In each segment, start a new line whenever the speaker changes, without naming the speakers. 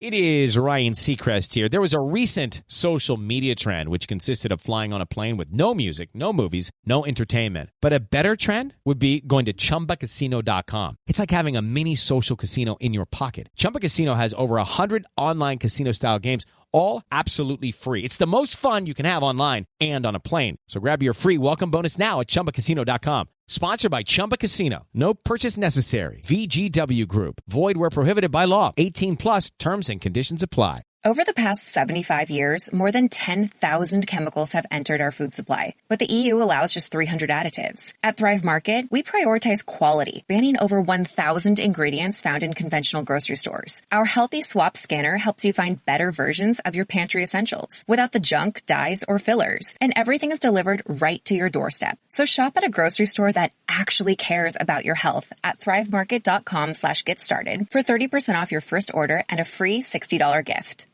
It is Ryan Seacrest here. There was a recent social media trend which consisted of flying on a plane with no music, no movies, no entertainment. But a better trend would be going to ChumbaCasino.com. It's like having a mini social casino in your pocket. Chumba Casino has over 100 online casino-style games, all absolutely free. It's the most fun you can have online and on a plane. So grab your free welcome bonus now at ChumbaCasino.com. Sponsored by Chumba Casino. No purchase necessary. VGW Group. Void where prohibited by law. 18 plus terms and conditions apply.
Over the past 75 years, more than 10,000 chemicals have entered our food supply, but the EU allows just 300 additives. At Thrive Market, we prioritize quality, banning over 1,000 ingredients found in conventional grocery stores. Our Healthy Swap scanner helps you find better versions of your pantry essentials without the junk, dyes, or fillers, and everything is delivered right to your doorstep. So shop at a grocery store that actually cares about your health at thrivemarket.com/get started for 30% off your first order and a free $60 gift.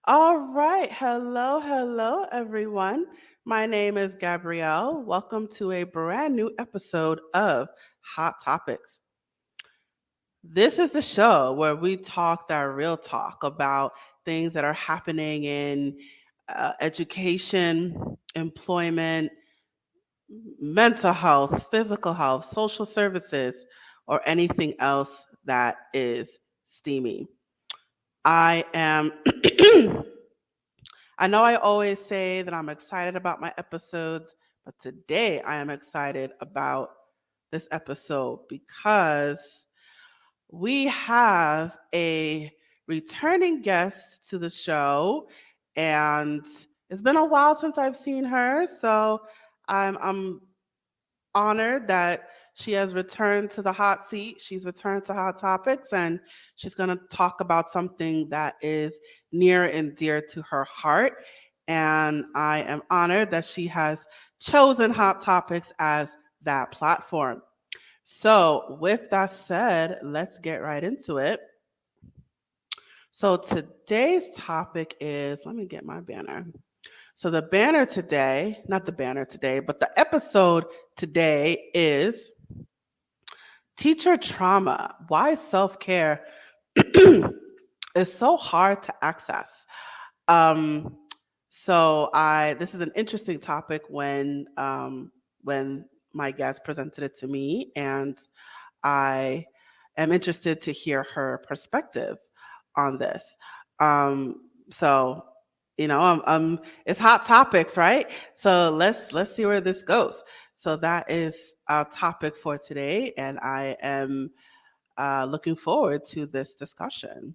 All right. Hello, everyone. My name is Gabrielle. Welcome to a brand new episode of Hot Topics. This is the show where we talk that real talk about things that are happening in education, employment, mental health, physical health, social services, or anything else that is steamy. I know I always say that I'm excited about my episodes, but today I am excited about this episode because we have a returning guest to the show, and it's been a while since I've seen her, so I'm honored that she has returned to the hot seat. She's returned to Hot Topics, and she's going to talk about something that is near and dear to her heart. And I am honored that she has chosen Hot Topics as that platform. So with that said, let's get right into it. So today's topic is, let me get my banner. So the banner today, not the banner today, but the episode today is Teacher Trauma, Why Self-Care is So Hard to Access. This is an interesting topic when my guest presented it to me, and I am interested to hear her perspective on this. It's Hot Topics, right? So let's see where this goes. So that is our topic for today, and I am looking forward to this discussion.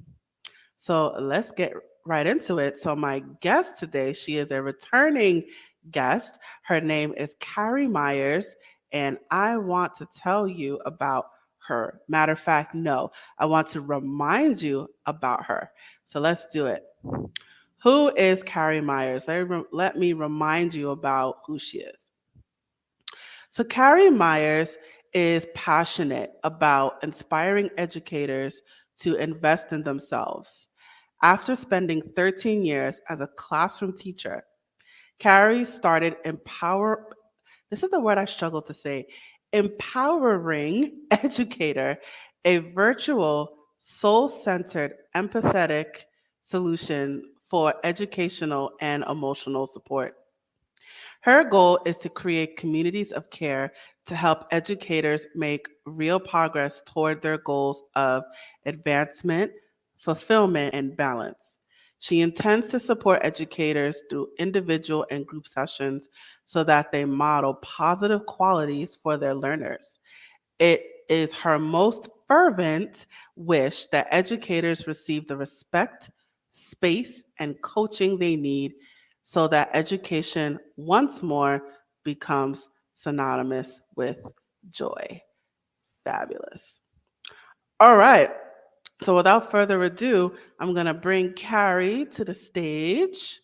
So let's get right into it. So my guest today, she is a returning guest. Her name is Carrie Meyers, and I want to tell you about her. Matter of fact, no, I want to remind you about her. So let's do it. Who is Carrie Meyers? Let me remind you about who she is. So Carrie Meyers is passionate about inspiring educators to invest in themselves. After spending 13 years as a classroom teacher, Carrie started this is the word I struggle to say, Empowering Educator, a virtual, soul-centered, empathetic solution for educational and emotional support. Her goal is to create communities of care to help educators make real progress toward their goals of advancement, fulfillment, and balance. She intends to support educators through individual and group sessions so that they model positive qualities for their learners. It is her most fervent wish that educators receive the respect, space, and coaching they need so that education once more becomes synonymous with joy. Fabulous. All right. So without further ado, I'm going to bring Carrie to the stage.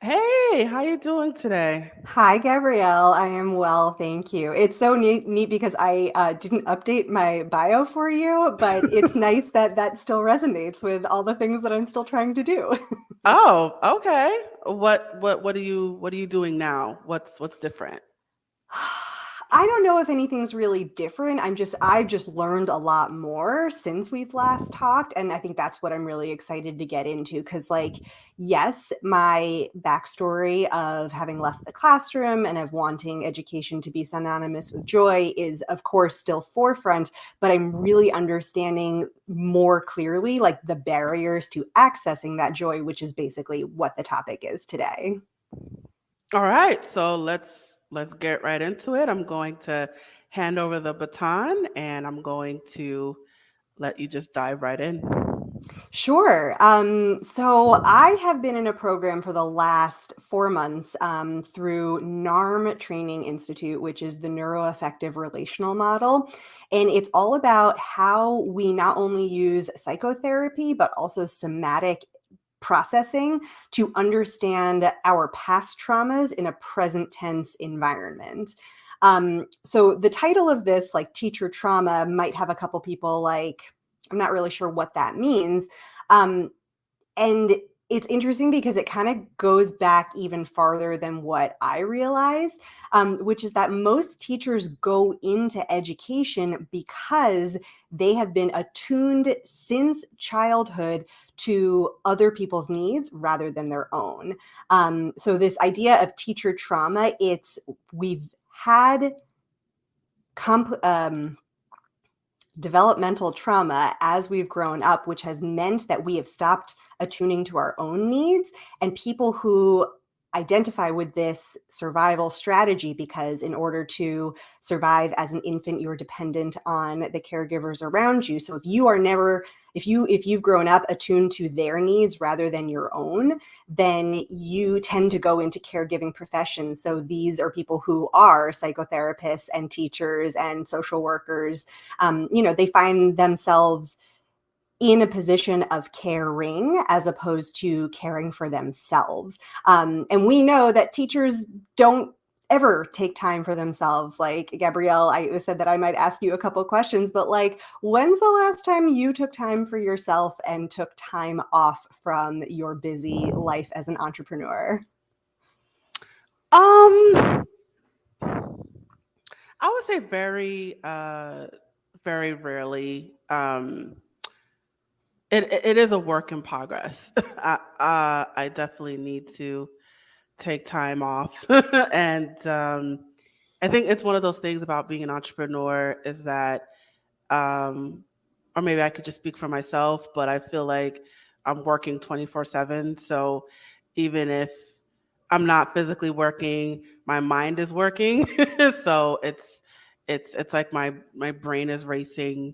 Hey, how you doing today?
Hi, Gabrielle. I am well, thank you. It's so neat because I didn't update my bio for you, but it's nice that that still resonates with all the things that I'm still trying to do.
Oh, okay. What are you doing now? What's different?
I don't know if anything's really different. I've just learned a lot more since we've last talked. And I think that's what I'm really excited to get into. Because, like, yes, my backstory of having left the classroom and of wanting education to be synonymous with joy is, of course, still forefront. But I'm really understanding more clearly, like, the barriers to accessing that joy, which is basically what the topic is today.
All right, so let's get right into it. I'm going to hand over the baton and I'm going to let you just dive right in.
Sure. So I have been in a program for the last 4 months through NARM Training Institute, which is the Neuroaffective Relational Model. And it's all about how we not only use psychotherapy, but also somatic processing to understand our past traumas in a present tense environment. So the title of this, like teacher trauma, might have a couple people like, I'm not really sure what that means. Um, and it's interesting because it kind of goes back even farther than what I realized, which is that most teachers go into education because they have been attuned since childhood to other people's needs rather than their own. So this idea of teacher trauma, we've had developmental trauma as we've grown up, which has meant that we have stopped attuning to our own needs. And people who identify with this survival strategy, because in order to survive as an infant, you're dependent on the caregivers around you. So if you've grown up attuned to their needs rather than your own, then you tend to go into caregiving professions. So these are people who are psychotherapists and teachers and social workers. They find themselves in a position of caring as opposed to caring for themselves. And we know that teachers don't ever take time for themselves. Like, Gabrielle, I said that I might ask you a couple of questions, but like, when's the last time you took time for yourself and took time off from your busy life as an entrepreneur?
Um, I would say very rarely. It is a work in progress. I definitely need to take time off, and I think it's one of those things about being an entrepreneur is that, um, or maybe I could just speak for myself, but I feel like I'm working 24/7. So even if I'm not physically working, my mind is working. So it's like my brain is racing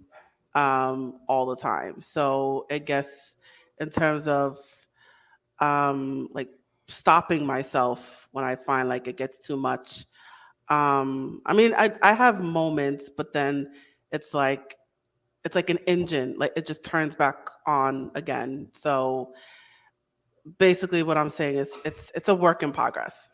all the time. So I guess in terms of like stopping myself when I find like it gets too much. I mean, I have moments, but then it's like it's like an engine, like it just turns back on again. So basically, what I'm saying is it's a work in progress.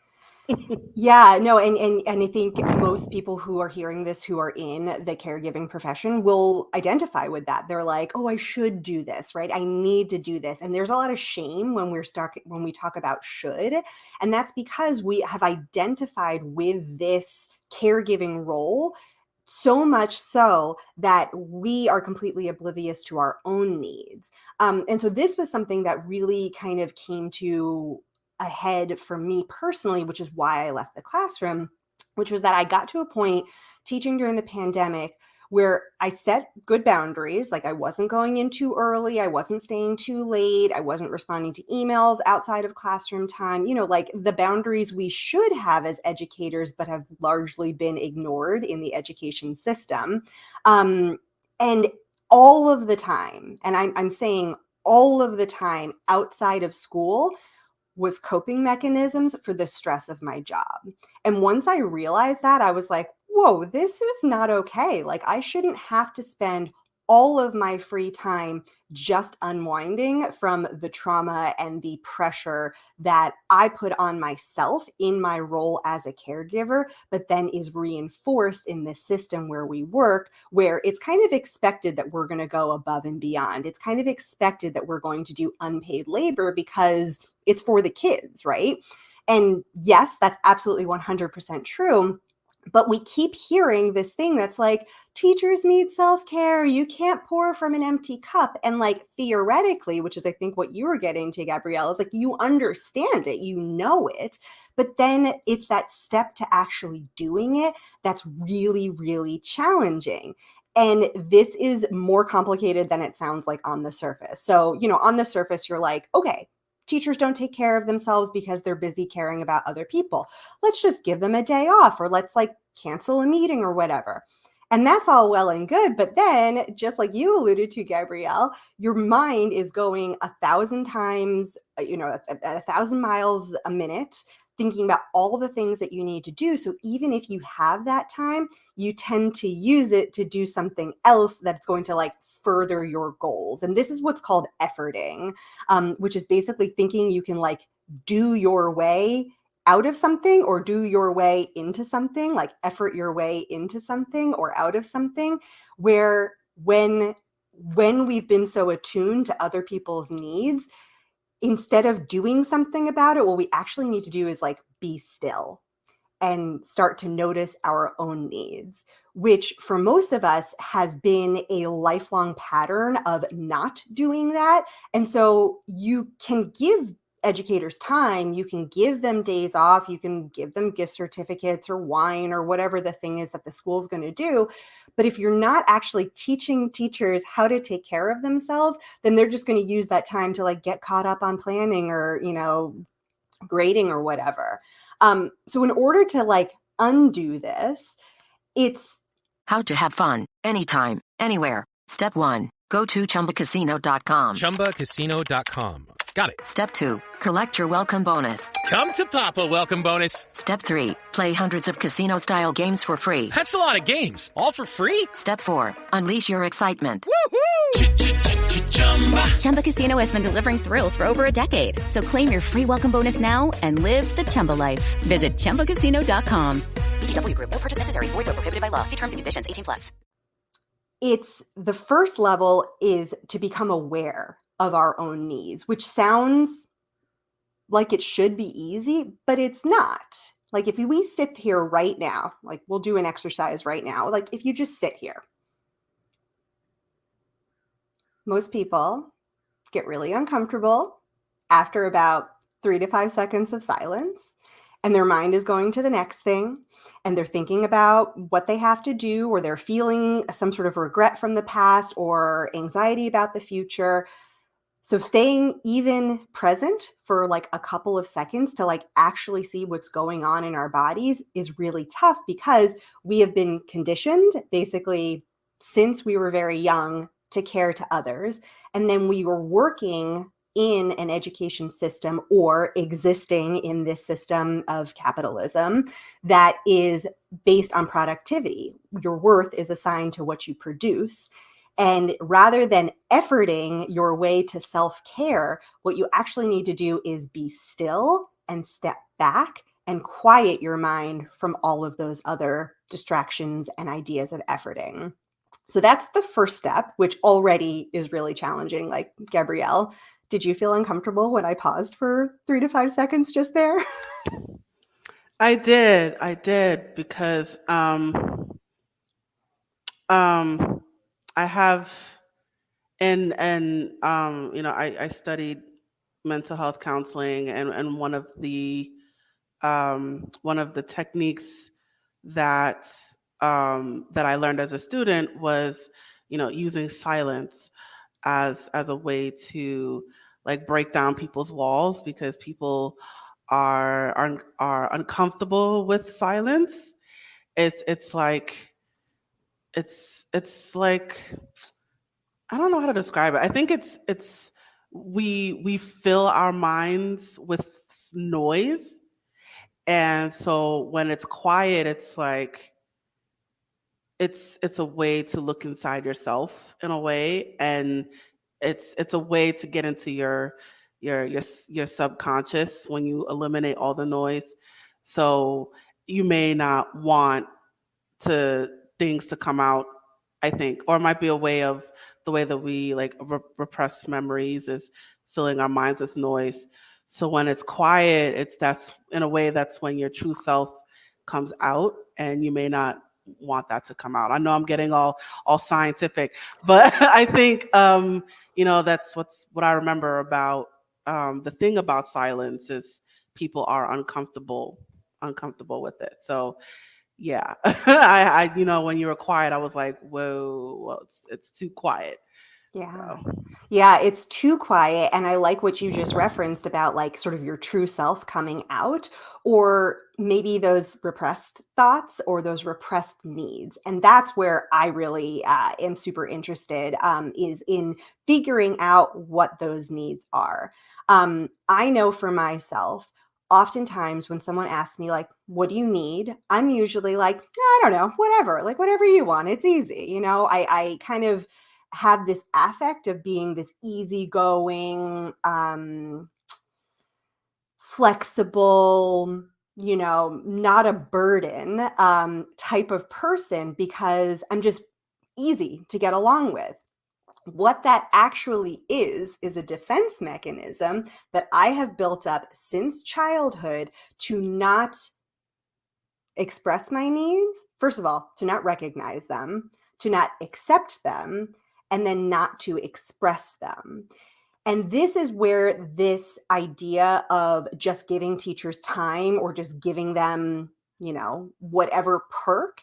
Yeah, no, and I think most people who are hearing this, who are in the caregiving profession, will identify with that. They're like, "Oh, I should do this, right? I need to do this." And there's a lot of shame when we talk about should, and that's because we have identified with this caregiving role so much so that we are completely oblivious to our own needs. And so this was something that really kind of came to ahead for me personally, which is why I left the classroom, which was that I got to a point teaching during the pandemic where I set good boundaries. Like, I wasn't going in too early, I wasn't staying too late, I wasn't responding to emails outside of classroom time, like the boundaries we should have as educators, but have largely been ignored in the education system. And all of the time, and I'm saying all of the time outside of school, was coping mechanisms for the stress of my job. And once I realized that, I was like, whoa, this is not okay. Like, I shouldn't have to spend all of my free time just unwinding from the trauma and the pressure that I put on myself in my role as a caregiver, but then is reinforced in this system where we work, where it's kind of expected that we're going to go above and beyond. It's kind of expected that we're going to do unpaid labor because it's for the kids, right? And yes, that's absolutely 100% true. But we keep hearing this thing that's like, teachers need self-care. You can't pour from an empty cup. And like theoretically, which is I think what you were getting to, Gabrielle, is like you understand it, you know it, but then it's that step to actually doing it that's really, really challenging. And this is more complicated than it sounds like on the surface. So, you know, on the surface, you're like, okay, teachers don't take care of themselves because they're busy caring about other people. Let's just give them a day off, or let's like cancel a meeting or whatever. And that's all well and good. But then, just like you alluded to, Gabrielle, your mind is going 1,000 times, 1,000 miles a minute, thinking about all the things that you need to do. So even if you have that time, you tend to use it to do something else that's going to like further your goals. And this is what's called efforting, which is basically thinking you can like do your way out of something or do your way into something, like effort your way into something or out of something, where when we've been so attuned to other people's needs, instead of doing something about it, what we actually need to do is like be still and start to notice our own needs, which for most of us has been a lifelong pattern of not doing that. And so you can give educators time, you can give them days off, you can give them gift certificates or wine or whatever the thing is that the school's going to do. But if you're not actually teaching teachers how to take care of themselves, then they're just going to use that time to like get caught up on planning or, you know, grading or whatever. So in order to like undo this, it's
how to have fun anytime, anywhere. Step 1, go to chumbacasino.com.
ChumbaCasino.com. Got it.
Step 2, collect your welcome bonus.
Come to Papa welcome bonus.
Step 3, play hundreds of casino-style games for free.
That's a lot of games, all for free?
Step 4, unleash your excitement.
Chumba Casino has been delivering thrills for over a decade. So claim your free welcome bonus now and live the Chumba life. Visit ChumbaCasino.com.
VGW Group. No purchase necessary. Void where prohibited by law. See terms and conditions. 18+.
it's the first level is to become aware of our own needs, which sounds like it should be easy, but it's not. Like if we sit here right now, like we'll do an exercise right now, like if you just sit here, most people get really uncomfortable after about 3 to 5 seconds of silence, and their mind is going to the next thing, and they're thinking about what they have to do, or they're feeling some sort of regret from the past or anxiety about the future. So staying even present for like a couple of seconds to like actually see what's going on in our bodies is really tough, because we have been conditioned basically since we were very young to care to others. And then we were working in an education system or existing in this system of capitalism that is based on productivity. Your worth is assigned to what you produce. And rather than efforting your way to self-care, what you actually need to do is be still and step back and quiet your mind from all of those other distractions and ideas of efforting. So that's the first step, which already is really challenging. Like, Gabrielle, did you feel uncomfortable when I paused for 3 to 5 seconds just there?
I did because I have I studied mental health counseling, and one of the techniques that I learned as a student was, using silence as a way to like break down people's walls, because people are uncomfortable with silence. It's like I don't know how to describe it. I think it's we fill our minds with noise, and so when it's quiet, it's like it's a way to look inside yourself in a way, and it's a way to get into your subconscious when you eliminate all the noise. So you may not want to things to come out, I think, or it might be a way of the way that we like repress memories is filling our minds with noise. So when it's quiet, that's in a way that's when your true self comes out, and you may not want that to come out. I know I'm getting all scientific, but I think that's what I remember about the thing about silence is people are uncomfortable with it. So yeah, when you were quiet, I was like, whoa, well, it's too quiet.
Yeah.
So
Yeah, it's too quiet. And I like what you just referenced about like sort of your true self coming out, or maybe those repressed thoughts or those repressed needs. And that's where I really am super interested, is in figuring out what those needs are. I know for myself, oftentimes when someone asks me like, what do you need? I'm usually like, I don't know, whatever, like whatever you want. It's easy. I kind of have this affect of being this easygoing, flexible, not a burden type of person, because I'm just easy to get along with. What that actually is a defense mechanism that I have built up since childhood to not express my needs. First of all, to not recognize them, to not accept them, and then not to express them. And this is where this idea of just giving teachers time or just giving them, whatever perk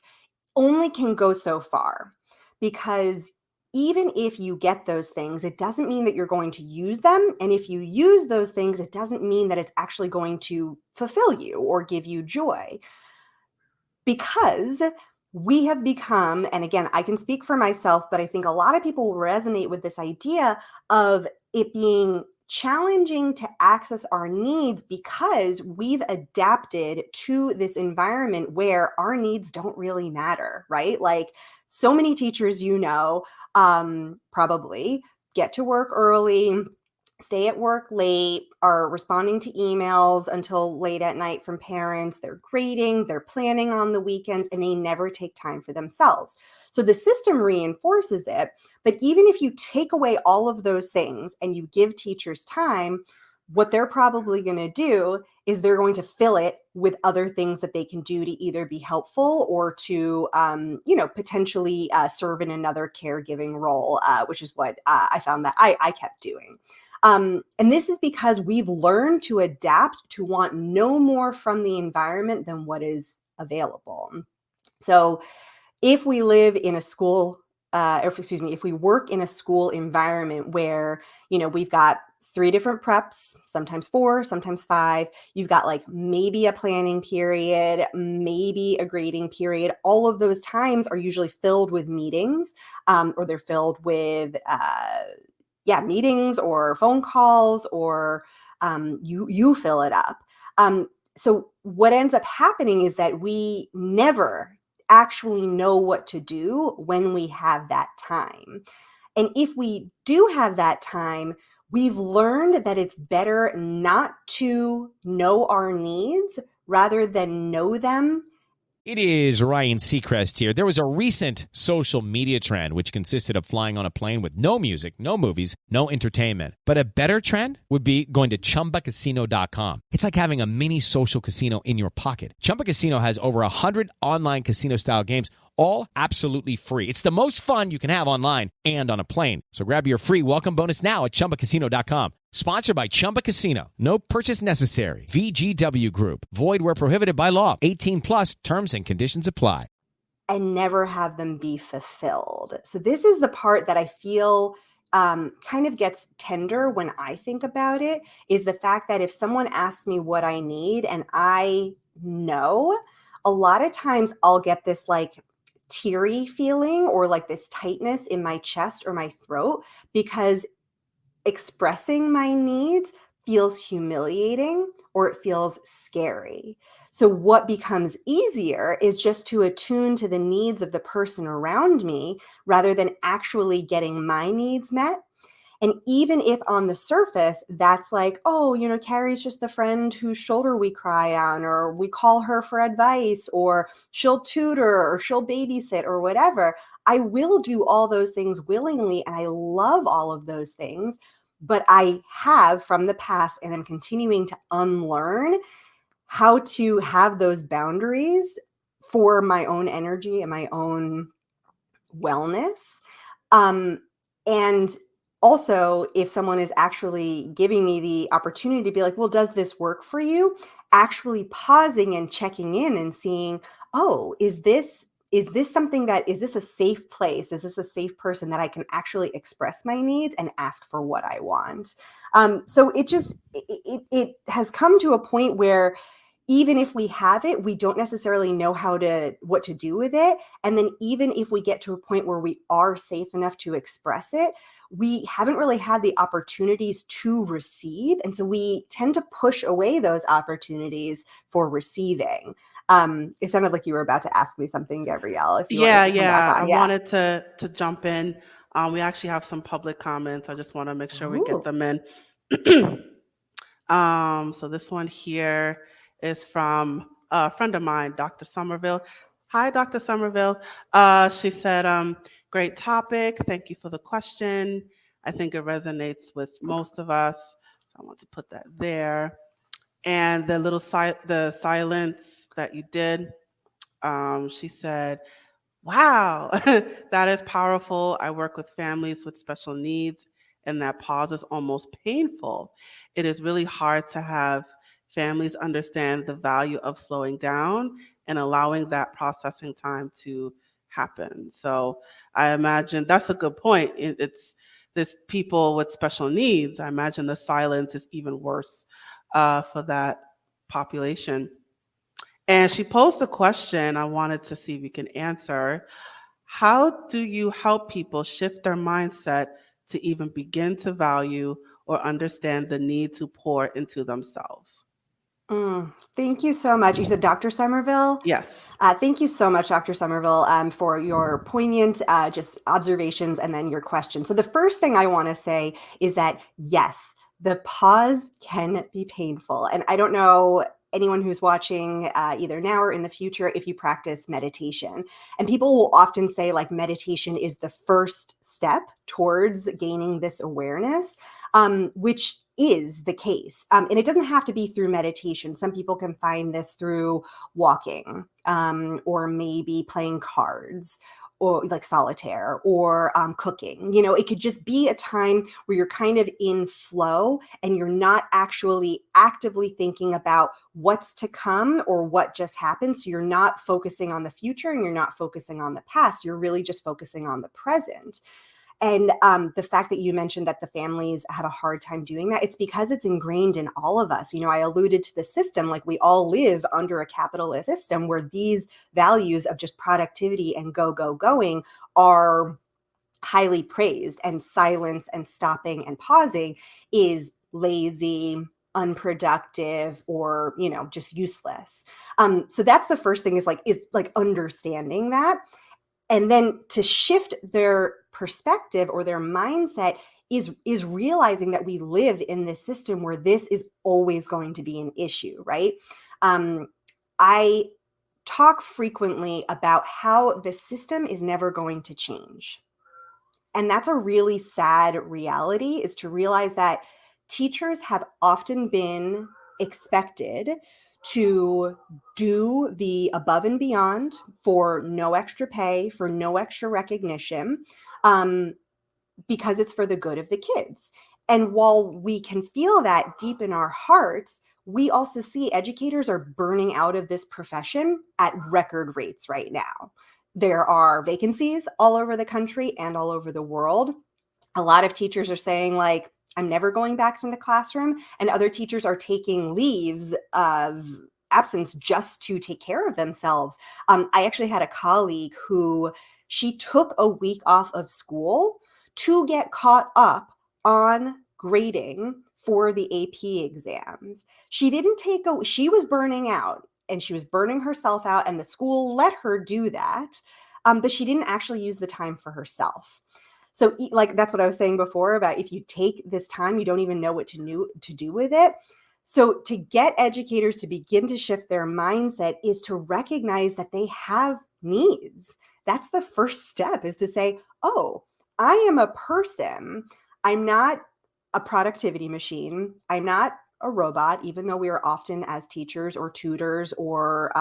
only can go so far. Because even if you get those things, it doesn't mean that you're going to use them. And if you use those things, it doesn't mean that it's actually going to fulfill you or give you joy. Because we have become, and again, I can speak for myself, but I think a lot of people will resonate with this idea of it being challenging to access our needs because we've adapted to this environment where our needs don't really matter, right? Like so many teachers, probably get to work early, stay at work late, are responding to emails until late at night from parents. They're grading, they're planning on the weekends, and they never take time for themselves. So the system reinforces it. But even if you take away all of those things and you give teachers time, what they're probably going to do is they're going to fill it with other things that they can do to either be helpful or to, potentially serve in another caregiving role, which is what I found that I kept doing. And this is because we've learned to adapt to want no more from the environment than what is available. So if we live in a school, if we work in a school environment where, we've got 3 different preps, sometimes 4, sometimes 5. You've got like maybe a planning period, maybe a grading period. All of those times are usually filled with meetings, or they're filled with meetings or phone calls, or you fill it up. So what ends up happening is that we never actually know what to do when we have that time. And if we do have that time, we've learned that it's better not to know our needs rather than know them.
It is Ryan Seacrest here. There was a recent social media trend which consisted of flying on a plane with no music, no movies, no entertainment. But a better trend would be going to ChumbaCasino.com. It's like having a mini social casino in your pocket. Chumba Casino has over 100 online casino-style games, all absolutely free. It's the most fun you can have online and on a plane. So grab your free welcome bonus now at ChumbaCasino.com. Sponsored by Chumba Casino. No purchase necessary. VGW Group. Void where prohibited by law. 18 plus terms and conditions apply.
And never have them be fulfilled. So this is the part that I feel kind of gets tender when I think about it, is the fact that if someone asks me what I need and I know, a lot of times I'll get this like teary feeling or like this tightness in my chest or my throat, because expressing my needs feels humiliating or it feels scary. So what becomes easier is just to attune to the needs of the person around me rather than actually getting my needs met. And even if on the surface, that's like, oh, Carrie's just the friend whose shoulder we cry on, or we call her for advice, or she'll tutor, or she'll babysit, or whatever. I will do all those things willingly, and I love all of those things. But I have from the past, and I'm continuing to unlearn how to have those boundaries for my own energy and my own wellness. And also, if someone is actually giving me the opportunity to be like, well, does this work for you? Actually pausing and checking in and seeing, oh, is this something is this a safe place? Is this a safe person that I can actually express my needs and ask for what I want? So it has come to a point where even if we have it, we don't necessarily know what to do with it. And then even if we get to a point where we are safe enough to express it, we haven't really had the opportunities to receive. And so we tend to push away those opportunities for receiving. It sounded like you were about to ask me something, Gabrielle, if you wanted to come back on.
I wanted to jump in. We actually have some public comments. I just want to make sure we get them in. So this one here is from a friend of mine, Dr. Somerville. Hi, Dr. Somerville. She said, great topic. Thank you for the question. I think it resonates with most of us. So I want to put that there. And the little the silence that you did, she said, wow, that is powerful. I work with families with special needs, and that pause is almost painful. It is really hard to have families understand the value of slowing down and allowing that processing time to happen. So I imagine that's a good point. It's this people with special needs. I imagine the silence is even worse for that population. And she posed a question I wanted to see if we can answer. How do you help people shift their mindset to even begin to value or understand the need to pour into themselves?
Thank you so much. You said Dr. Somerville?
Yes.
Thank you so much, Dr. Somerville, for your poignant just observations and then your question. So the first thing I want to say is that, yes, the pause can be painful. And I don't know anyone who's watching either now or in the future if you practice meditation. And people will often say like meditation is the first step towards gaining this awareness, which is the case. And it doesn't have to be through meditation. Some people can find this through walking, or maybe playing cards, or like solitaire, or cooking. It could just be a time where you're kind of in flow and you're not actually actively thinking about what's to come or what just happened. So you're not focusing on the future and you're not focusing on the past. You're really just focusing on the present. And the fact that you mentioned that the families have a hard time doing that, it's because it's ingrained in all of us. I alluded to the system, like we all live under a capitalist system where these values of just productivity and going are highly praised, and silence and stopping and pausing is lazy, unproductive, or, just useless. So that's the first thing is understanding that. And then to shift their perspective or their mindset is realizing that we live in this system where this is always going to be an issue, right? I talk frequently about how the system is never going to change. And that's a really sad reality, is to realize that teachers have often been expected to do the above and beyond for no extra pay, for no extra recognition, because it's for the good of the kids. And while we can feel that deep in our hearts, we also see educators are burning out of this profession at record rates right now. There are vacancies all over the country and all over the world. A lot of teachers are saying like, I'm never going back to the classroom. And other teachers are taking leaves of absence just to take care of themselves. I actually had a colleague who she took a week off of school to get caught up on grading for the AP exams. She was burning out, and she was burning herself out, and the school let her do that. But she didn't actually use the time for herself. So like, that's what I was saying before about if you take this time, you don't even know what to do with it. So to get educators to begin to shift their mindset is to recognize that they have needs. That's the first step, is to say, oh, I am a person. I'm not a productivity machine. I'm not a robot, even though we are often, as teachers or tutors or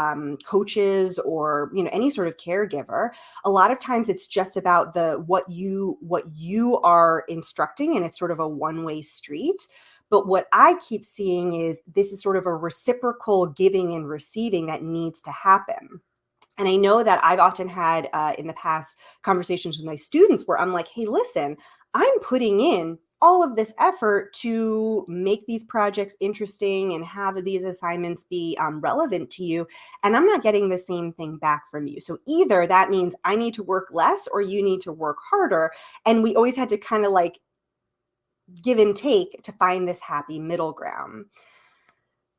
coaches or any sort of caregiver, a lot of times it's just about what you are instructing, and it's sort of a one-way street. But what I keep seeing is this is sort of a reciprocal giving and receiving that needs to happen. And I know that I've often had in the past conversations with my students where I'm like, hey, listen, I'm putting in all of this effort to make these projects interesting and have these assignments be relevant to you, and I'm not getting the same thing back from you. So either that means I need to work less or you need to work harder. And we always had to kind of like give and take to find this happy middle ground.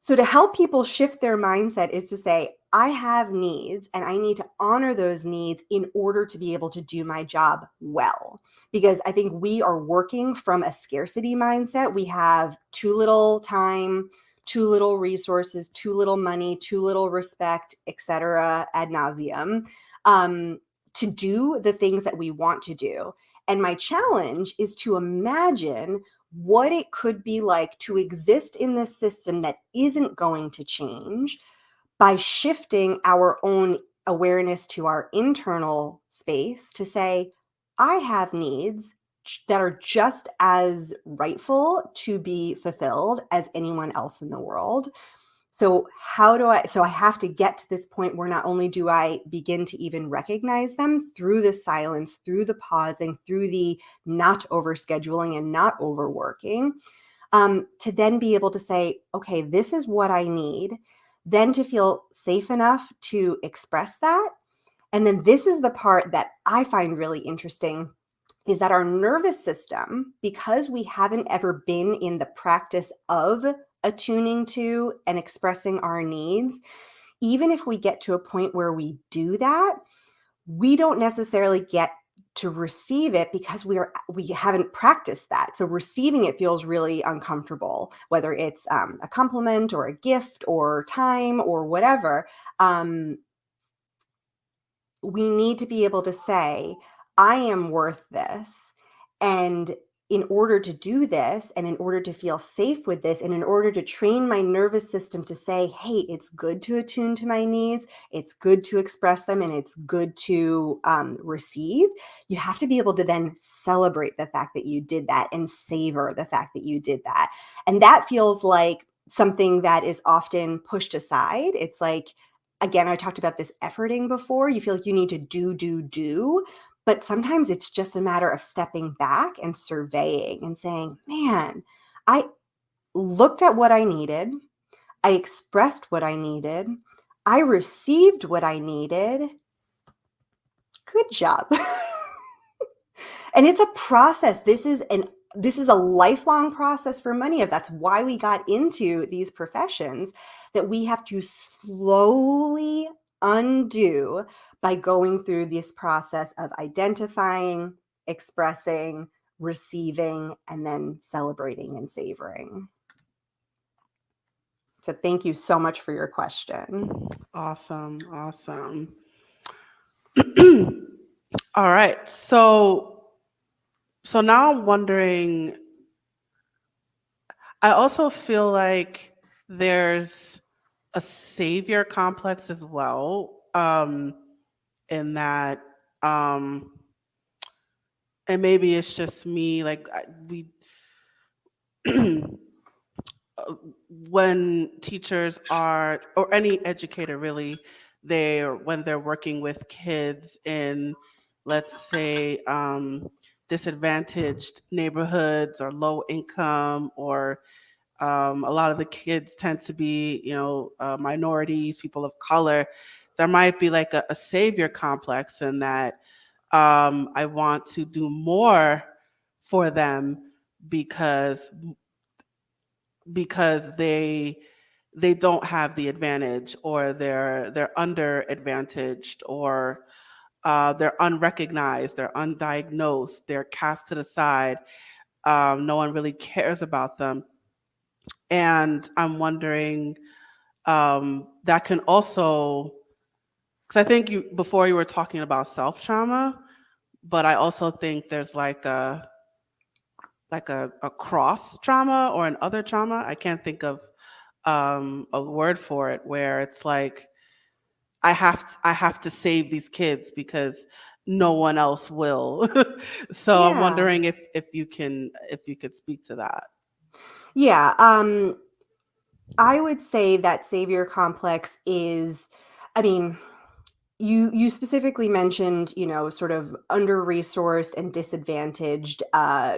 So to help people shift their mindset is to say, I have needs and I need to honor those needs in order to be able to do my job well. Because I think we are working from a scarcity mindset. We have too little time, too little resources, too little money, too little respect, etc., ad nauseum, to do the things that we want to do. And my challenge is to imagine what it could be like to exist in this system that isn't going to change by shifting our own awareness to our internal space to say, I have needs that are just as rightful to be fulfilled as anyone else in the world. So I have to get to this point where not only do I begin to even recognize them through the silence, through the pausing, through the not overscheduling and not overworking, to then be able to say, okay, this is what I need, then to feel safe enough to express that. And then this is the part that I find really interesting, is that our nervous system, because we haven't ever been in the practice of attuning to and expressing our needs, even if we get to a point where we do that, we don't necessarily get to receive it because we haven't practiced that. So receiving it feels really uncomfortable, whether it's a compliment or a gift or time or whatever. We need to be able to say, I am worth this. And in order to do this, and in order to feel safe with this, and in order to train my nervous system to say, hey, it's good to attune to my needs, it's good to express them, and it's good to receive, you have to be able to then celebrate the fact that you did that and savor the fact that you did that. And that feels like something that is often pushed aside. It's like, again, I talked about this efforting before. You feel like you need to do. But sometimes it's just a matter of stepping back and surveying and saying, man, I looked at what I needed. I expressed what I needed. I received what I needed. Good job. And it's a process. This is a lifelong process for many of. That's why we got into these professions, that we have to slowly undo by going through this process of identifying, expressing, receiving, and then celebrating and savoring. So thank you so much for your question.
Awesome. All right. So now I'm wondering, I also feel like there's a savior complex as well, in that, and maybe it's just me, like when teachers are, or any educator really, when they're working with kids in, let's say, disadvantaged neighborhoods or low income, or a lot of the kids tend to be, minorities, people of color, there might be like a savior complex in that, I want to do more for them because because they don't have the advantage, or they're under advantaged, or they're unrecognized, they're undiagnosed, they're cast to the side. No one really cares about them. And I'm wondering, that can also, because I think before you were talking about self trauma, but I also think there's like a cross trauma or an other trauma. I can't think of a word for it, where it's like I have to save these kids because no one else will. So I'm
Yeah.
wondering if you could speak to that.
Yeah. I would say that savior complex is, I mean, you specifically mentioned, sort of under-resourced and disadvantaged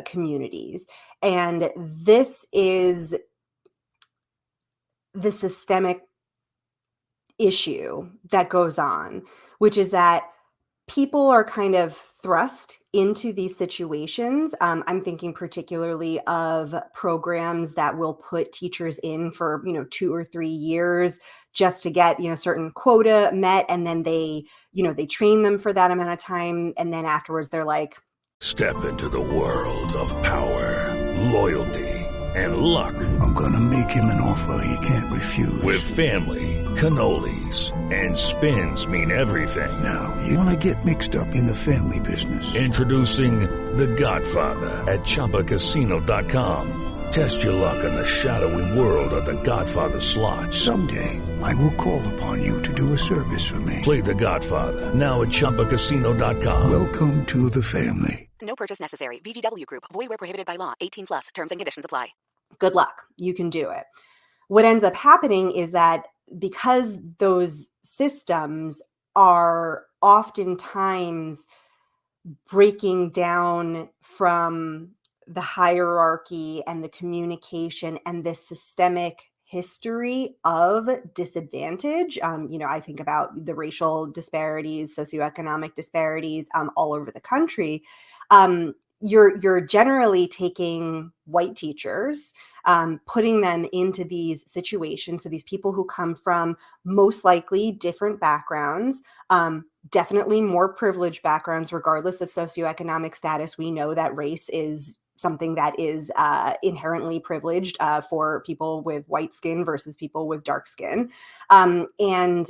communities. And this is the systemic issue that goes on, which is that people are kind of thrust into these situations. I'm thinking particularly of programs that will put teachers in for 2 or 3 years just to get certain quota met, and then they train them for that amount of time, and then afterwards they're like,
Step into the world of power, loyalty, and luck.
I'm gonna make him an offer he can't refuse.
With family, cannolis, and spins mean everything.
Now, you wanna get mixed up in the family business.
Introducing The Godfather at ChumbaCasino.com. Test your luck in the shadowy world of The Godfather slot.
Someday, I will call upon you to do a service for me.
Play The Godfather now at ChumbaCasino.com.
Welcome to the family.
No purchase necessary. VGW Group. Void where prohibited by law. 18 plus. Terms and conditions apply.
good luck, you can do it. What ends up happening is that because those systems are oftentimes breaking down from the hierarchy and the communication and the systemic history of disadvantage. I think about the racial disparities, socioeconomic disparities all over the country. You're generally taking white teachers, putting them into these situations. So these people who come from most likely different backgrounds, definitely more privileged backgrounds, regardless of socioeconomic status. We know that race is something that is inherently privileged for people with white skin versus people with dark skin. And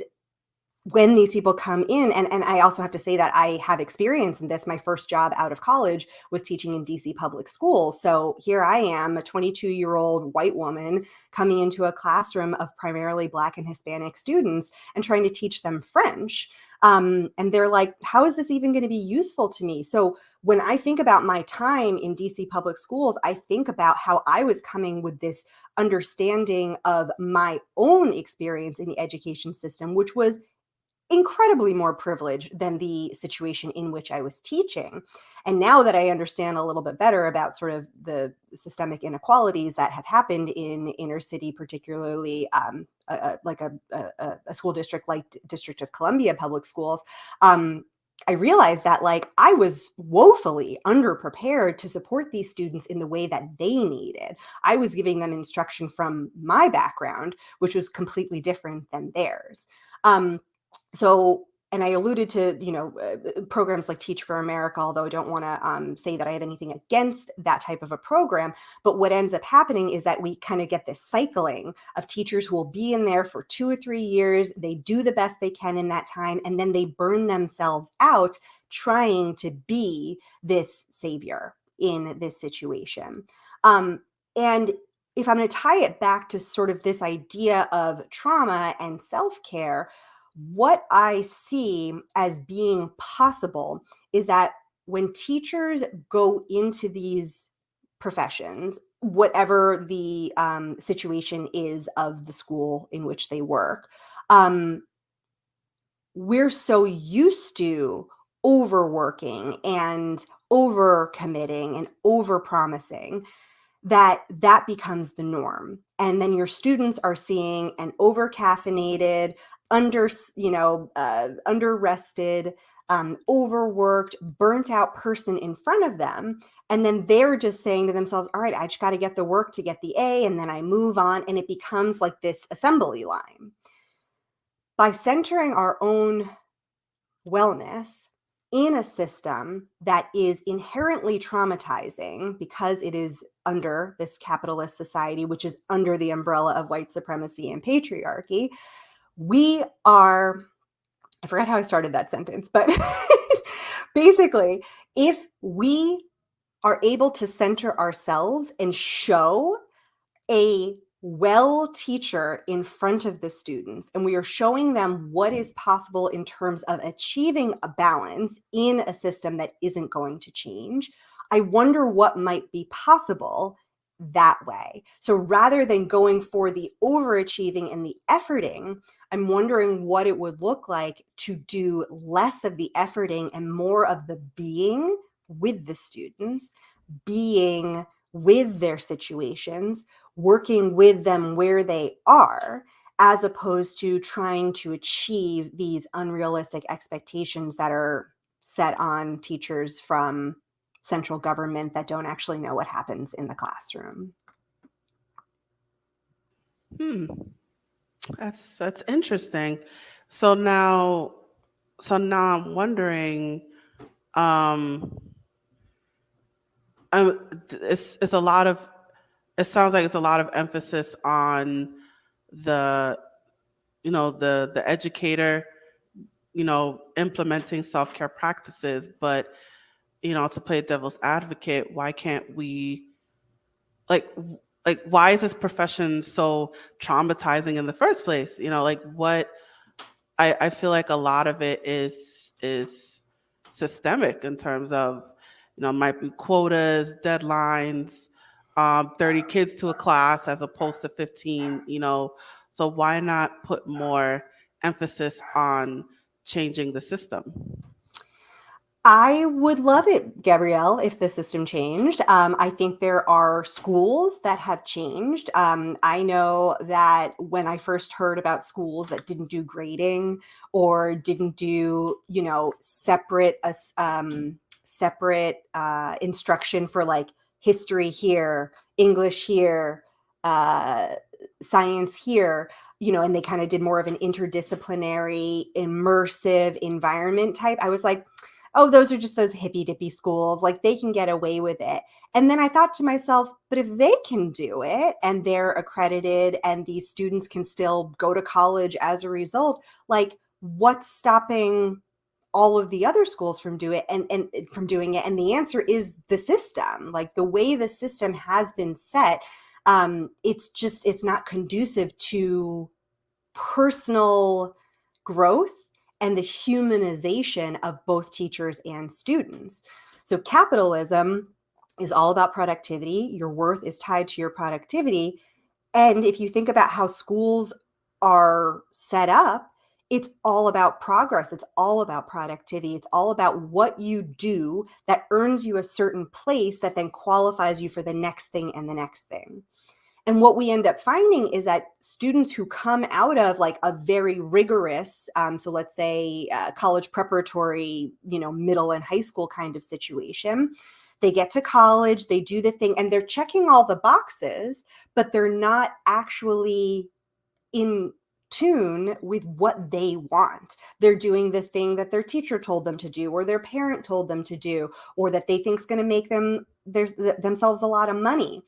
when these people come in, and I also have to say that I have experience in this. My first job out of college was teaching in DC public schools. So here I am, a 22-year-old white woman coming into a classroom of primarily Black and Hispanic students and trying to teach them French. And they're like, how is this even going to be useful to me? So when I think about my time in DC public schools, I think about how I was coming with this understanding of my own experience in the education system, which was incredibly more privileged than the situation in which I was teaching. And now that I understand a little bit better about sort of the systemic inequalities that have happened in inner city, particularly like a school district like District of Columbia public schools, I realized that I was woefully underprepared to support these students in the way that they needed. I was giving them instruction from my background, which was completely different than theirs. And I alluded to, programs like Teach for America, although I don't want to say that I have anything against that type of a program. But what ends up happening is that we kind of get this cycling of teachers who will be in there for 2 or 3 years. They do the best they can in that time, and then they burn themselves out trying to be this savior in this situation. And if I'm going to tie it back to sort of this idea of trauma and self-care, what I see as being possible is that when teachers go into these professions, whatever the situation is of the school in which they work, we're so used to overworking and overcommitting and overpromising that becomes the norm. And then your students are seeing an over-caffeinated, under rested, overworked, burnt out person in front of them. And then they're just saying to themselves, all right, I just got to get the work to get the A, and then I move on. And it becomes like this assembly line. By centering our own wellness in a system that is inherently traumatizing because it is under this capitalist society, which is under the umbrella of white supremacy and patriarchy, we are, I forgot how I started that sentence, but basically, if we are able to center ourselves and show a well teacher in front of the students, and we are showing them what is possible in terms of achieving a balance in a system that isn't going to change, I wonder what might be possible that way. So rather than going for the overachieving and the efforting, I'm wondering what it would look like to do less of the efforting and more of the being with the students, being with their situations, working with them where they are, as opposed to trying to achieve these unrealistic expectations that are set on teachers from central government that don't actually know what happens in the classroom.
That's interesting. So now I'm wondering, it's a lot of, it sounds like it's a lot of emphasis on the, the educator, implementing self-care practices, but, to play devil's advocate, why can't we, like why is this profession so traumatizing in the first place? What, I feel like a lot of it is systemic in terms of, might be quotas, deadlines, 30 kids to a class as opposed to 15, so why not put more emphasis on changing the system?
I would love it, Gabrielle, if the system changed. I think there are schools that have changed. I know that when I first heard about schools that didn't do grading or didn't do, separate instruction for like history here, English here, science here, and they kind of did more of an interdisciplinary, immersive environment type, I was like, oh, those are just those hippy dippy schools. Like they can get away with it. And then I thought to myself, but if they can do it and they're accredited and these students can still go to college as a result, like what's stopping all of the other schools from doing it and from doing it? And the answer is the system. Like the way the system has been set, it's not conducive to personal growth and the humanization of both teachers and students. So capitalism is all about productivity. Your worth is tied to your productivity. And if you think about how schools are set up, it's all about progress. It's all about productivity. It's all about what you do that earns you a certain place that then qualifies you for the next thing and the next thing. And what we end up finding is that students who come out of like a very rigorous, so let's say college preparatory, middle and high school kind of situation, they get to college, they do the thing, and they're checking all the boxes, but they're not actually in tune with what they want. They're doing the thing that their teacher told them to do, or their parent told them to do, or that they think is going to make them themselves a lot of money.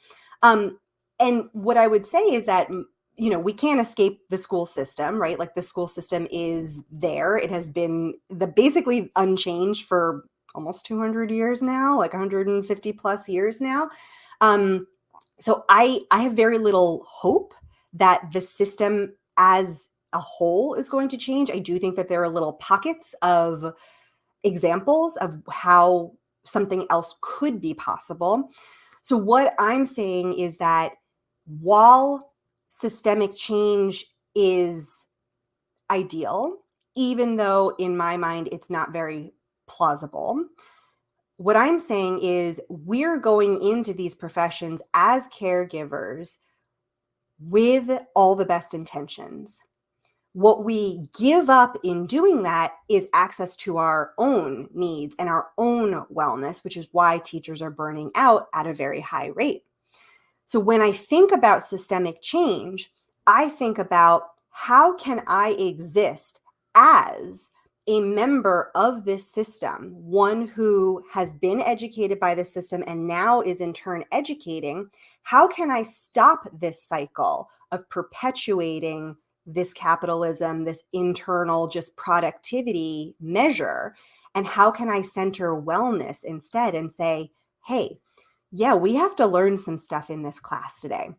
And what I would say is that, we can't escape the school system, right? Like the school system is there. It has been basically unchanged for almost 200 years now, like 150 plus years now. So I have very little hope that the system as a whole is going to change. I do think that there are little pockets of examples of how something else could be possible. So what I'm saying is that while systemic change is ideal, even though in my mind it's not very plausible, what I'm saying is we're going into these professions as caregivers with all the best intentions. What we give up in doing that is access to our own needs and our own wellness, which is why teachers are burning out at a very high rate. So when I think about systemic change, I think about how can I exist as a member of this system, one who has been educated by the system and now is in turn educating. How can I stop this cycle of perpetuating this capitalism, this internal just productivity measure? And how can I center wellness instead and say, hey, yeah, we have to learn some stuff in this class today,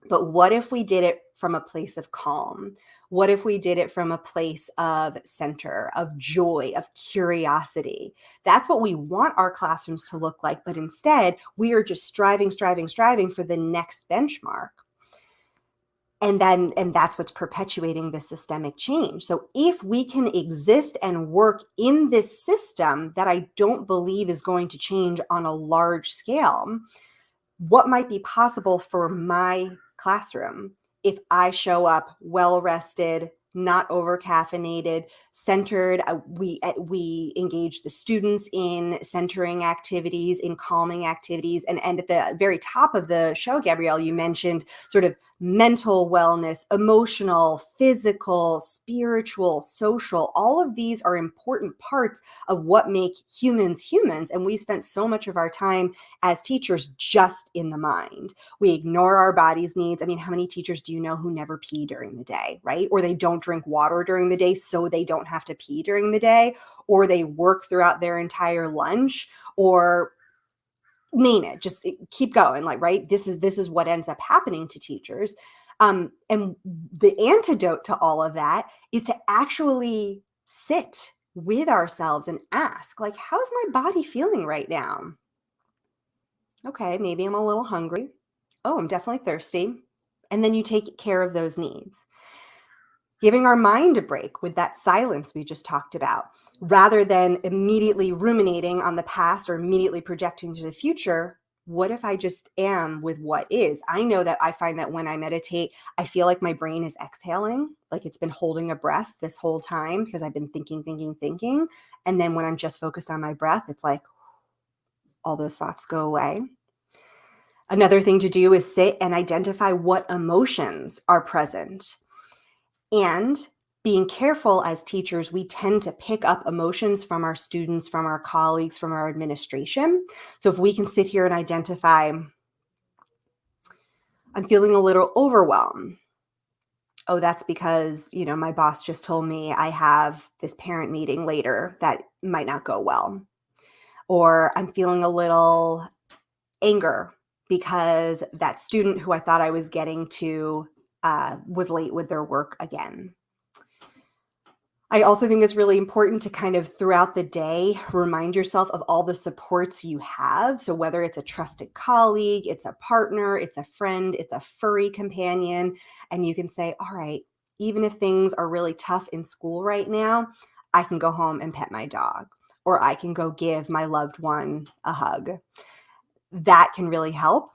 but what if we did it from a place of calm? What if we did it from a place of center, of joy, of curiosity? That's what we want our classrooms to look like, but instead we are just striving for the next benchmark. And that's what's perpetuating the systemic change. So if we can exist and work in this system that I don't believe is going to change on a large scale, what might be possible for my classroom if I show up well-rested, not over-caffeinated, centered? We engage the students in centering activities, in calming activities. And at the very top of the show, Gabrielle, you mentioned sort of mental wellness, emotional, physical, spiritual, social. All of these are important parts of what make humans humans. And we spent so much of our time as teachers just in the mind. We ignore our body's needs. I mean, how many teachers do you know who never pee during the day, right? Or they don't drink water during the day so they don't have to pee during the day, or they work throughout their entire lunch, or name it, just keep going, like, right? This is what ends up happening to teachers. And the antidote to all of that is to actually sit with ourselves and ask, like, how's my body feeling right now? Okay, maybe I'm a little hungry. Oh, I'm definitely thirsty. And then you take care of those needs. Giving our mind a break with that silence we just talked about, rather than immediately ruminating on the past or immediately projecting to the future. What if I just am with what is? I know that I find that when I meditate, I feel like my brain is exhaling, like it's been holding a breath this whole time because I've been thinking. And then when I'm just focused on my breath, it's like all those thoughts go away. Another thing to do is sit and identify what emotions are present. And being careful as teachers, we tend to pick up emotions from our students, from our colleagues, from our administration. So if we can sit here and identify, I'm feeling a little overwhelmed. Oh, that's because, my boss just told me I have this parent meeting later that might not go well. Or I'm feeling a little anger because that student who I thought I was getting to was late with their work again. I also think it's really important to kind of throughout the day remind yourself of all the supports you have. So whether it's a trusted colleague, it's a partner, it's a friend, it's a furry companion, and you can say, all right, even if things are really tough in school right now, I can go home and pet my dog, or I can go give my loved one a hug. That can really help.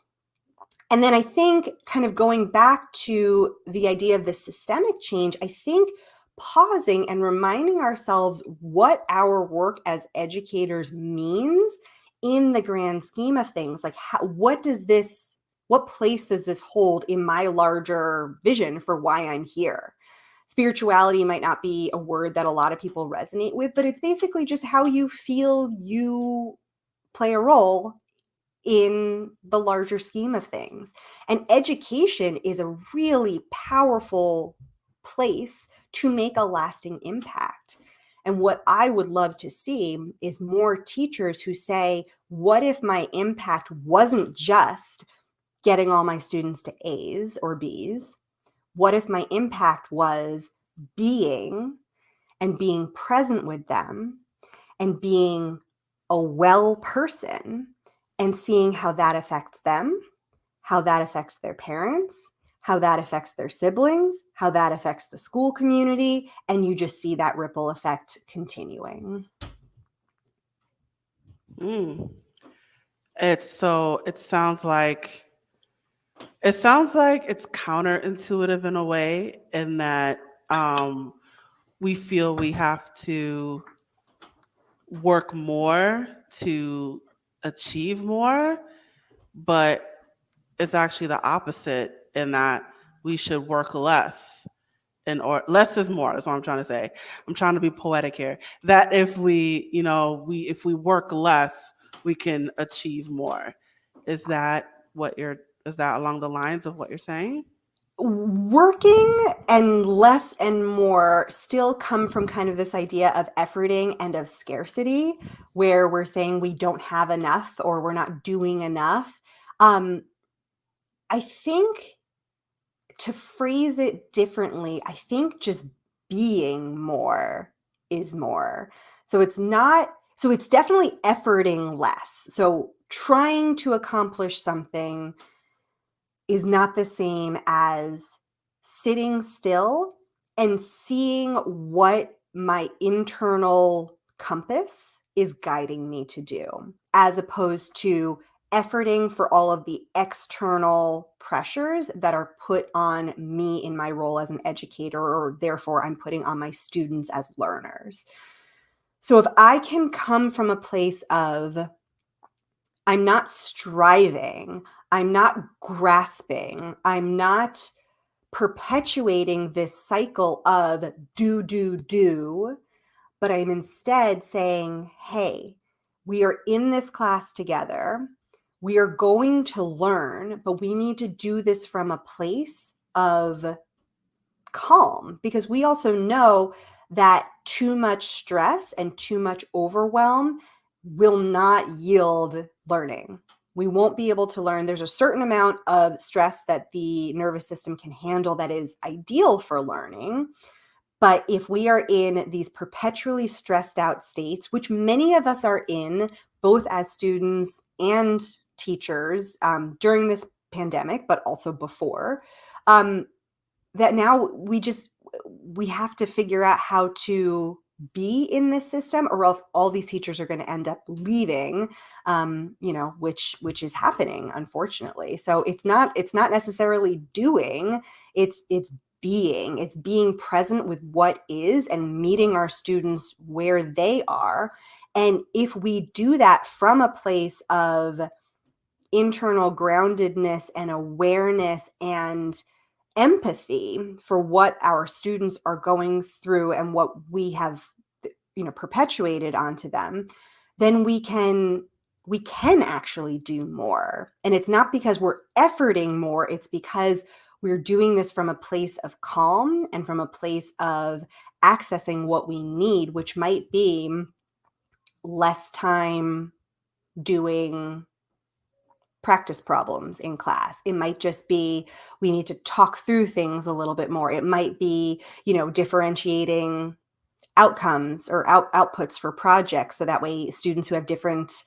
And then I think kind of going back to the idea of the systemic change, I think pausing and reminding ourselves what our work as educators means in the grand scheme of things. Like, what place does this hold in my larger vision for why I'm here? Spirituality might not be a word that a lot of people resonate with, but it's basically just how you feel you play a role in the larger scheme of things. And education is a really powerful place to make a lasting impact. And what I would love to see is more teachers who say, what if my impact wasn't just getting all my students to A's or B's? What if my impact was being present with them and being a well person and seeing how that affects them, how that affects their parents, how that affects their siblings, how that affects the school community, and you just see that ripple effect continuing.
It sounds like it's counterintuitive in a way, in that we feel we have to work more to achieve more, but it's actually the opposite in that we should work less. Or less is more, is what I'm trying to say. I'm trying to be poetic here. That if we, if we work less, we can achieve more. Is that along the lines of what you're saying?
Working and less and more still come from kind of this idea of efforting and of scarcity, where we're saying we don't have enough or we're not doing enough. I think, to phrase it differently, I think just being more is more. So it's definitely efforting less. So trying to accomplish something is not the same as sitting still and seeing what my internal compass is guiding me to do, as opposed to efforting for all of the external pressures that are put on me in my role as an educator, or therefore I'm putting on my students as learners. So if I can come from a place of I'm not striving, I'm not grasping, I'm not perpetuating this cycle of do, but I'm instead saying, hey, we are in this class together. We are going to learn, but we need to do this from a place of calm, because we also know that too much stress and too much overwhelm will not yield learning. We won't be able to learn. There's a certain amount of stress that the nervous system can handle that is ideal for learning. But if we are in these perpetually stressed out states, which many of us are in, both as students and teachers during this pandemic, but also before, that now we have to figure out how to be in this system, or else all these teachers are going to end up leaving, which is happening, unfortunately. So it's not necessarily doing, it's being present with what is and meeting our students where they are. And if we do that from a place of internal groundedness and awareness and empathy for what our students are going through and what we have, perpetuated onto them, then we can actually do more. And it's not because we're efforting more, it's because we're doing this from a place of calm and from a place of accessing what we need, which might be less time doing practice problems in class. It might just be we need to talk through things a little bit more. It might be, differentiating outcomes or outputs for projects, so that way students who have different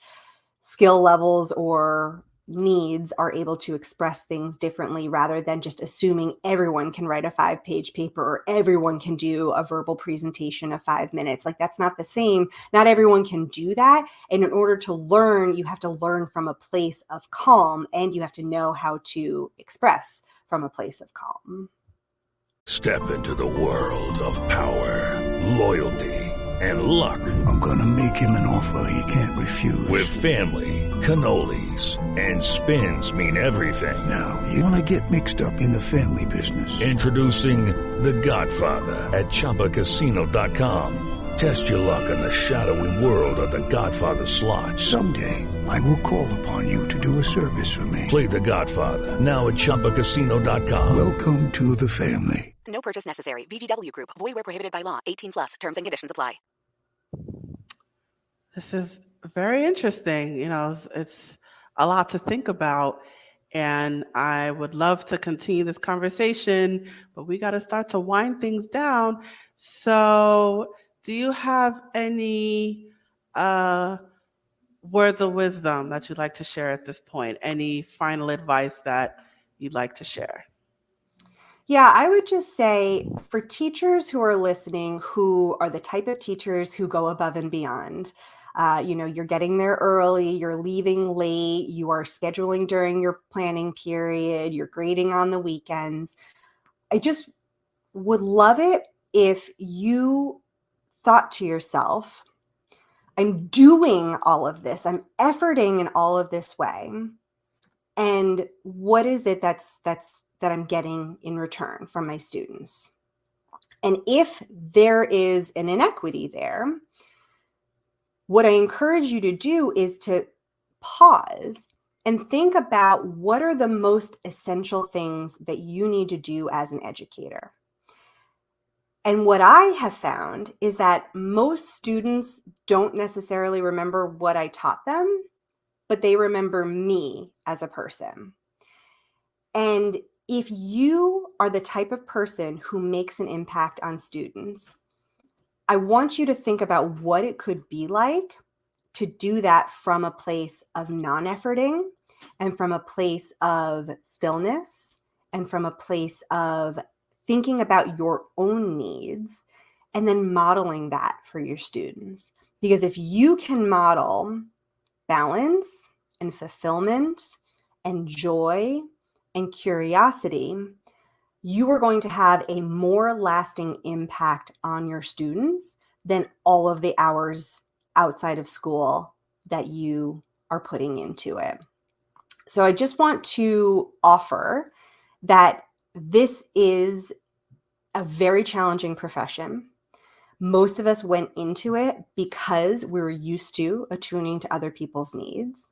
skill levels or needs are able to express things differently, rather than just assuming everyone can write a 5-page paper or everyone can do a verbal presentation of 5 minutes. Like, that's not the same. Not everyone can do that. And in order to learn, you have to learn from a place of calm, and you have to know how to express from a place of calm.
Step into the world of power, loyalty, and luck.
I'm gonna make him an offer he can't refuse.
With family, cannolis, and spins mean everything.
Now, you wanna get mixed up in the family business.
Introducing The Godfather at ChumbaCasino.com. Test your luck in the shadowy world of The Godfather slot.
Someday, I will call upon you to do a service for me.
Play The Godfather now at ChumbaCasino.com.
Welcome to the family.
No purchase necessary. VGW Group. Void where prohibited by law. 18+. Terms and conditions apply.
This is very interesting. It's a lot to think about, and I would love to continue this conversation, but we got to start to wind things down. So do you have any words of wisdom that you'd like to share at this point? Any final advice that you'd like to share?
Yeah, I would just say, for teachers who are listening, who are the type of teachers who go above and beyond, you're getting there early, you're leaving late, you are scheduling during your planning period, you're grading on the weekends. I just would love it if you thought to yourself, I'm doing all of this, I'm efforting in all of this way. And what is it that I'm getting in return from my students? And if there is an inequity there, what I encourage you to do is to pause and think about what are the most essential things that you need to do as an educator. And what I have found is that most students don't necessarily remember what I taught them, but they remember me as a person. And if you are the type of person who makes an impact on students, I want you to think about what it could be like to do that from a place of non-efforting and from a place of stillness and from a place of thinking about your own needs and then modeling that for your students. Because if you can model balance and fulfillment and joy and curiosity, you are going to have a more lasting impact on your students than all of the hours outside of school that you are putting into it. So I just want to offer that this is a very challenging profession. Most of us went into it because we were used to attuning to other people's needs.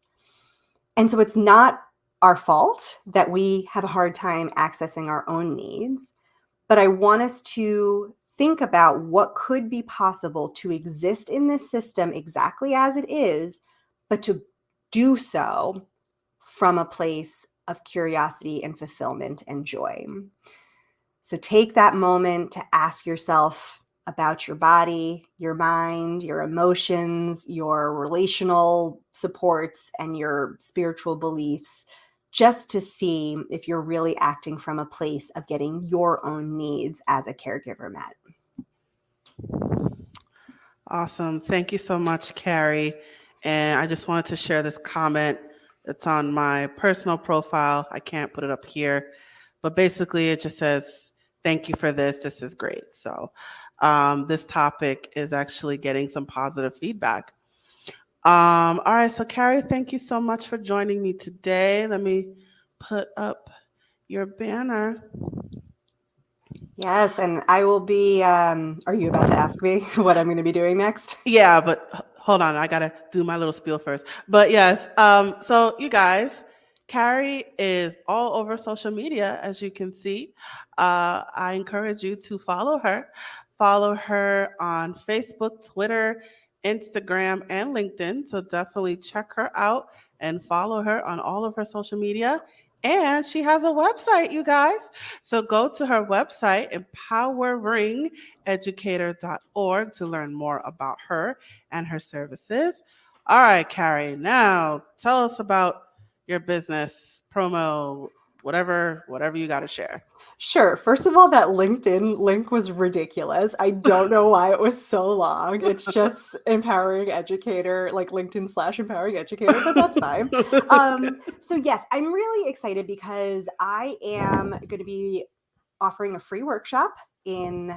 And so it's not our fault that we have a hard time accessing our own needs. But I want us to think about what could be possible to exist in this system exactly as it is, but to do so from a place of curiosity and fulfillment and joy. So take that moment to ask yourself about your body, your mind, your emotions, your relational supports, and your spiritual beliefs, just to see if you're really acting from a place of getting your own needs as a caregiver met.
Awesome. Thank you so much, Carrie. And I just wanted to share this comment. It's on my personal profile. I can't put it up here, but basically it just says, thank you for this. This is great. So this topic is actually getting some positive feedback. All right. So Carrie, thank you so much for joining me today. Let me put up your banner.
Yes, and I will be, are you about to ask me what I'm going to be doing next?
Yeah, but hold on. I got to do my little spiel first. But yes, so you guys, Carrie is all over social media, as you can see. I encourage you to follow her. Follow her on Facebook, Twitter, Instagram, and LinkedIn. So definitely check her out and follow her on all of her social media. And she has a website, you guys. So go to her website, empoweringeducator.org, to learn more about her and her services. All right, Carrie, now tell us about your business, promo, whatever you got to share.
Sure. First of all, that LinkedIn link was ridiculous. I don't know why it was so long. It's just empowering educator, like LinkedIn/empowering educator, but that's fine. So yes, I'm really excited because I am going to be offering a free workshop in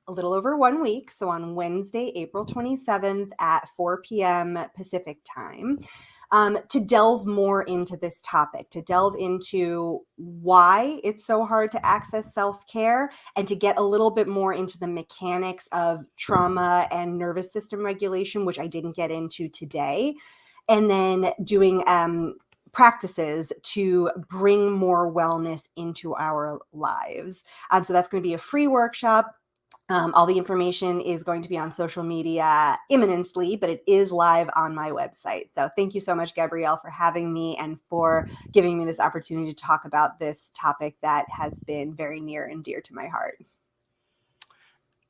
a little over 1 week. So on Wednesday, April 27th at 4 p.m. Pacific time. To delve more into this topic, to delve into why it's so hard to access self-care, and to get a little bit more into the mechanics of trauma and nervous system regulation, which I didn't get into today, and then doing practices to bring more wellness into our lives. So that's going to be a free workshop. All the information is going to be on social media imminently, but it is live on my website. So thank you so much, Gabrielle, for having me and for giving me this opportunity to talk about this topic that has been very near and dear to my heart.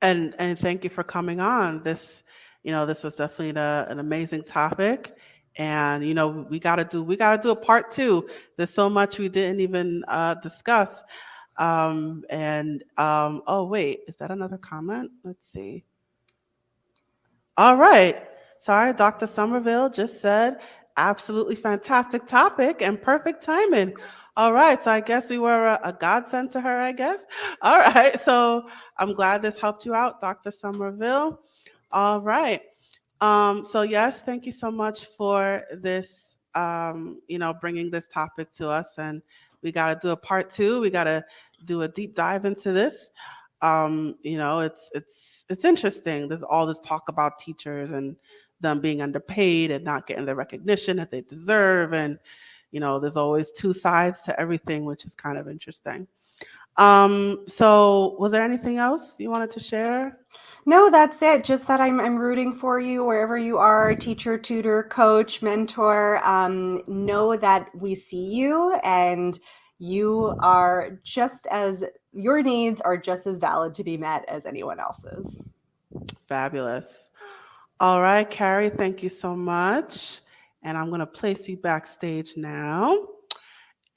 And thank you for coming on. This was definitely an amazing topic. And we gotta do a part 2. There's so much we didn't even discuss. Oh wait, is that another comment? Let's see. All right. Sorry, Dr. Somerville just said absolutely fantastic topic and perfect timing. All right. So I guess we were a godsend to her, I guess. All right. So I'm glad this helped you out, Dr. Somerville. All right. So yes, thank you so much for this, bringing this topic to us. And we got to do a part 2. We got to do a deep dive into this. It's interesting. There's all this talk about teachers and them being underpaid and not getting the recognition that they deserve. And, there's always two sides to everything, which is kind of interesting. So was there anything else you wanted to share?
No, that's it. Just that I'm rooting for you wherever you are, teacher, tutor, coach, mentor. Know that we see you, and your needs are just as valid to be met as anyone else's.
Fabulous. All right, Carrie, thank you so much. And I'm going to place you backstage now.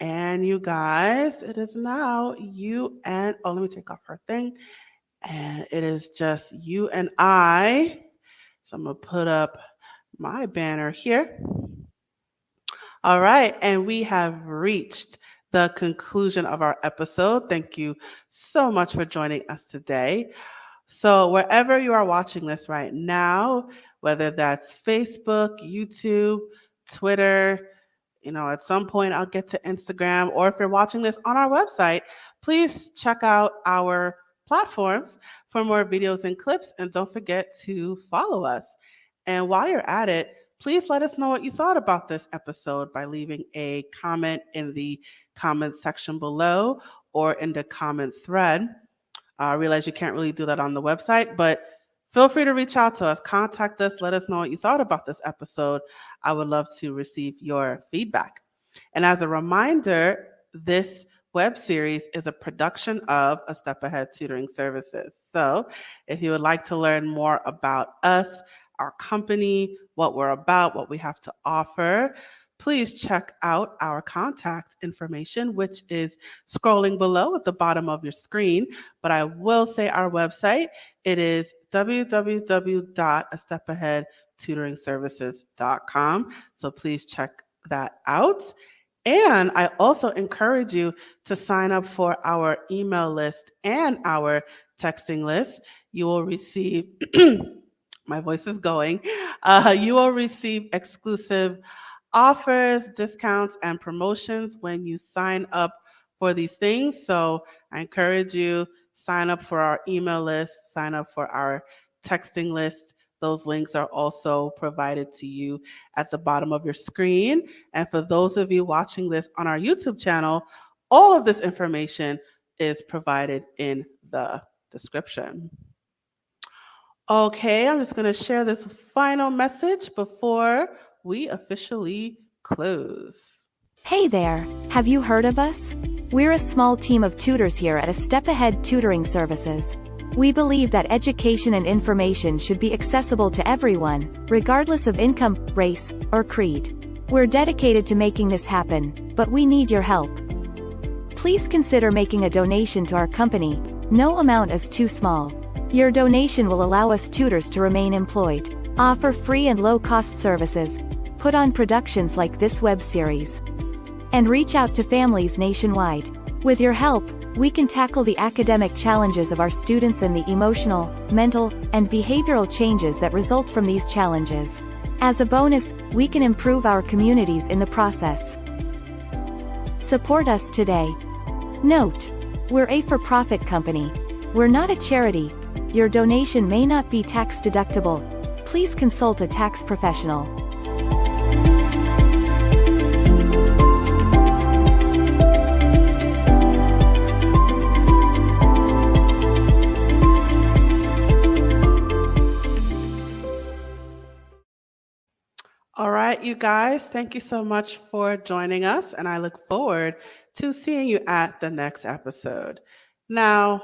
And you guys, it is now you and, let me take off her thing. And it is just you and I. So I'm going to put up my banner here. All right. And we have reached the conclusion of our episode. Thank you so much for joining us today. So wherever you are watching this right now, whether that's Facebook, YouTube, Twitter, at some point I'll get to Instagram, or if you're watching this on our website, please check out our platforms for more videos and clips, and don't forget to follow us. And while you're at it, please let us know what you thought about this episode by leaving a comment in the comment section below or in the comment thread. I realize you can't really do that on the website, but feel free to reach out to us, contact us, let us know what you thought about this episode. I would love to receive your feedback. And as a reminder, this web series is a production of A Step Ahead Tutoring Services. So if you would like to learn more about us, our company, what we're about, what we have to offer, please check out our contact information, which is scrolling below at the bottom of your screen. But I will say our website, it is www.astepaheadtutoringservices.com. So please check that out. And I also encourage you to sign up for our email list and our texting list. You will receive, my voice is going, you will receive exclusive offers, discounts, and promotions when you sign up for these things. So I encourage you, sign up for our email list, sign up for our texting list. Those links are also provided to you at the bottom of your screen. And for those of you watching this on our YouTube channel, all of this information is provided in the description. Okay, I'm just going to share this final message before we officially close.
Hey there, have you heard of us? We're a small team of tutors here at A Step Ahead Tutoring Services. We believe that education and information should be accessible to everyone, regardless of income, race, or creed. We're dedicated to making this happen, but we need your help. Please consider making a donation to our company. No amount is too small. Your donation will allow us tutors to remain employed, offer free and low-cost services, put on productions like this web series, and reach out to families nationwide. With your help, we can tackle the academic challenges of our students and the emotional, mental, and behavioral changes that result from these challenges. As a bonus, we can improve our communities in the process. Support us today. Note: we're a for-profit company. We're not a charity. Your donation may not be tax deductible. Please consult a tax professional.
All right, you guys, thank you so much for joining us, and I look forward to seeing you at the next episode. Now,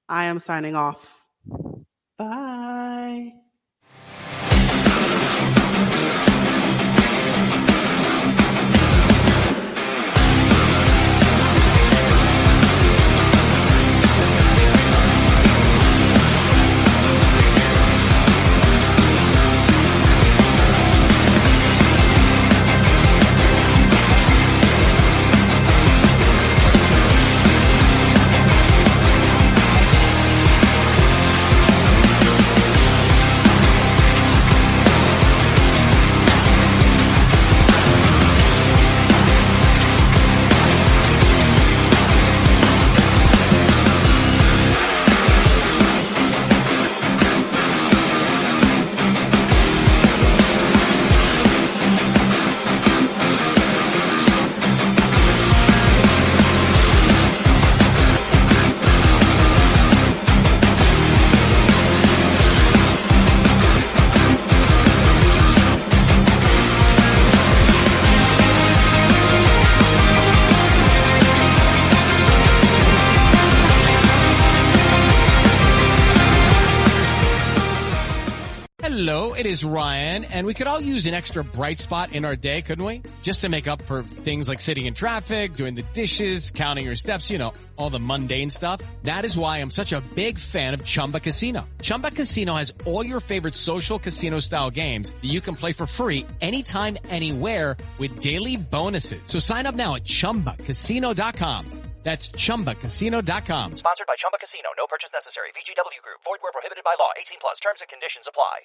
I am signing off. Bye.
Hello, it is Ryan, and we could all use an extra bright spot in our day, couldn't we? Just to make up for things like sitting in traffic, doing the dishes, counting your steps, you know, all the mundane stuff. That is why I'm such a big fan of Chumba Casino. Chumba Casino has all your favorite social casino-style games that you can play for free anytime, anywhere with daily bonuses. So sign up now at ChumbaCasino.com. That's ChumbaCasino.com.
Sponsored by Chumba Casino. No purchase necessary. VGW Group. Void where prohibited by law. 18 plus. Terms and conditions apply.